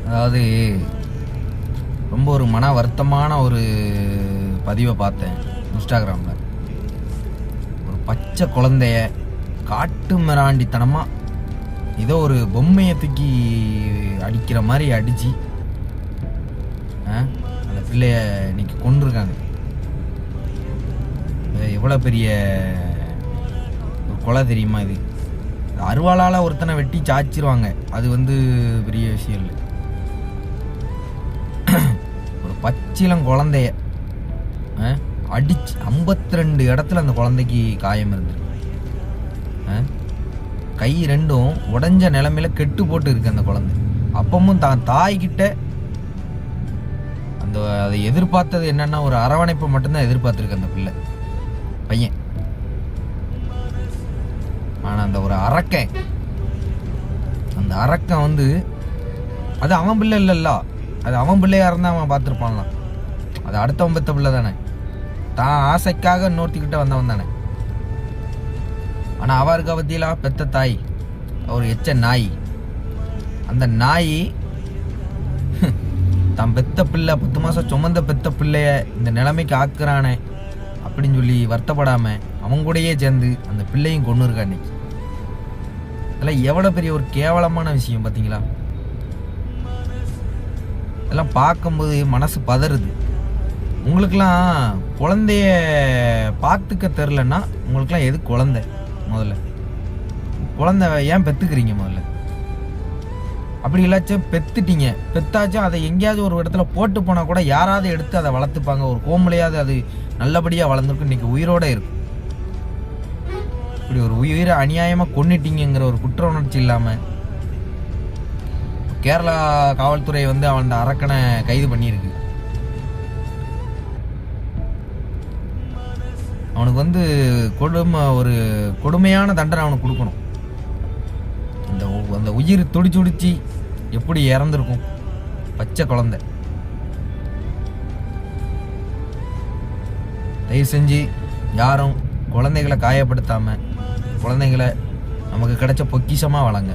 அதாவது ரொம்ப ஒரு மன வருத்தமான ஒரு பதிவை பார்த்தேன் இன்ஸ்டாகிராமில். ஒரு பச்சை குழந்தைய காட்டு மிராண்டித்தனமாக ஏதோ ஒரு பொம்மையை தூக்கி அடிக்கிற மாதிரி அடித்து அந்த பிள்ளைய இன்னைக்கு கொண்டிருக்காங்க. எவ்வளோ பெரிய ஒரு கொலை தெரியுமா இது? அருவாளால் ஒருத்தனை வெட்டி சாய்ச்சிருவாங்க, அது பெரிய விஷயம் இல்லை. ஒரு பச்சிலம் குழந்தைய அடிச்சு 52 இடத்துல அந்த குழந்தைக்கு காயம் இருந்திருக்கு. கை ரெண்டும் உடஞ்ச நிலைமையில கெட்டு போட்டு இருக்கு அந்த குழந்தை. அப்பமும் தான் தாய்கிட்ட அதை எதிர்பார்த்தது என்னன்னா ஒரு அரவணைப்பை மட்டும்தான் எதிர்பார்த்துருக்கு அந்த பிள்ளை பையன். ஆனா அந்த ஒரு அரக்கன், அந்த அரக்கன் அது அவன் பிள்ளை இல்லைல்ல, அது அவன் பிள்ளையா இருந்தா அவன் பார்த்துருப்பான்லாம். அது அடுத்தவன் பெத்த பிள்ளை தானே, தான் ஆசைக்காக இன்னொருத்திக்கிட்ட வந்தவன் தானே. ஆனால் அவ இருக்க பத்தியெல்லாம் பெத்த தாய், ஒரு எச்ச நாய். அந்த நாய் தான் பெத்த பிள்ளை 10 மாதம் சுமந்த பெத்த பிள்ளைய இந்த நிலைமைக்கு ஆக்குறானே அப்படின்னு சொல்லி வருத்தப்படாம அவங்க கூடயே சேர்ந்து அந்த பிள்ளையும் கொண்டு இருக்கா இன்னைக்கு. இதெல்லாம் எவ்வளோ பெரிய ஒரு கேவலமான விஷயம் பார்த்தீங்களா? இதெல்லாம் பார்க்கும்போது மனசு பதறுது. உங்களுக்கெல்லாம் குழந்தைய பார்த்துக்க தெரிலன்னா உங்களுக்கெல்லாம் எது குழந்தை? முதல்ல குழந்தை ஏன் பெற்றுக்கிறீங்க? முதல்ல அப்படி இல்லாச்சும் பெற்றுட்டீங்க, பெற்றாச்சும் அதை எங்கேயாவது ஒரு இடத்துல போட்டு போனால் கூட யாராவது எடுத்து அதை வளர்த்துப்பாங்க. ஒரு கோம்பலையாவது அது நல்லபடியாக வளர்ந்துருக்கும், இன்றைக்கி உயிரோடு இருக்கும். இப்படி ஒரு உயிரை அநியாயமாக கொன்னுட்டீங்கிற ஒரு குற்ற உணர்ச்சி இல்லாமல் கேரளா காவல்துறை அவன் அரக்கனை கைது பண்ணியிருக்கு. அவனுக்கு ஒரு கொடுமையான தண்டனை அவனுக்கு கொடுக்கணும். அந்த உயிர் துடிச்சு எப்படி இறந்துருக்கும் பச்சை குழந்தை. தயவு செஞ்சு யாரும் குழந்தைகளை காயப்படுத்தாம குழந்தைங்களை நமக்கு கிடைச்ச பொக்கிஷமா வளங்க.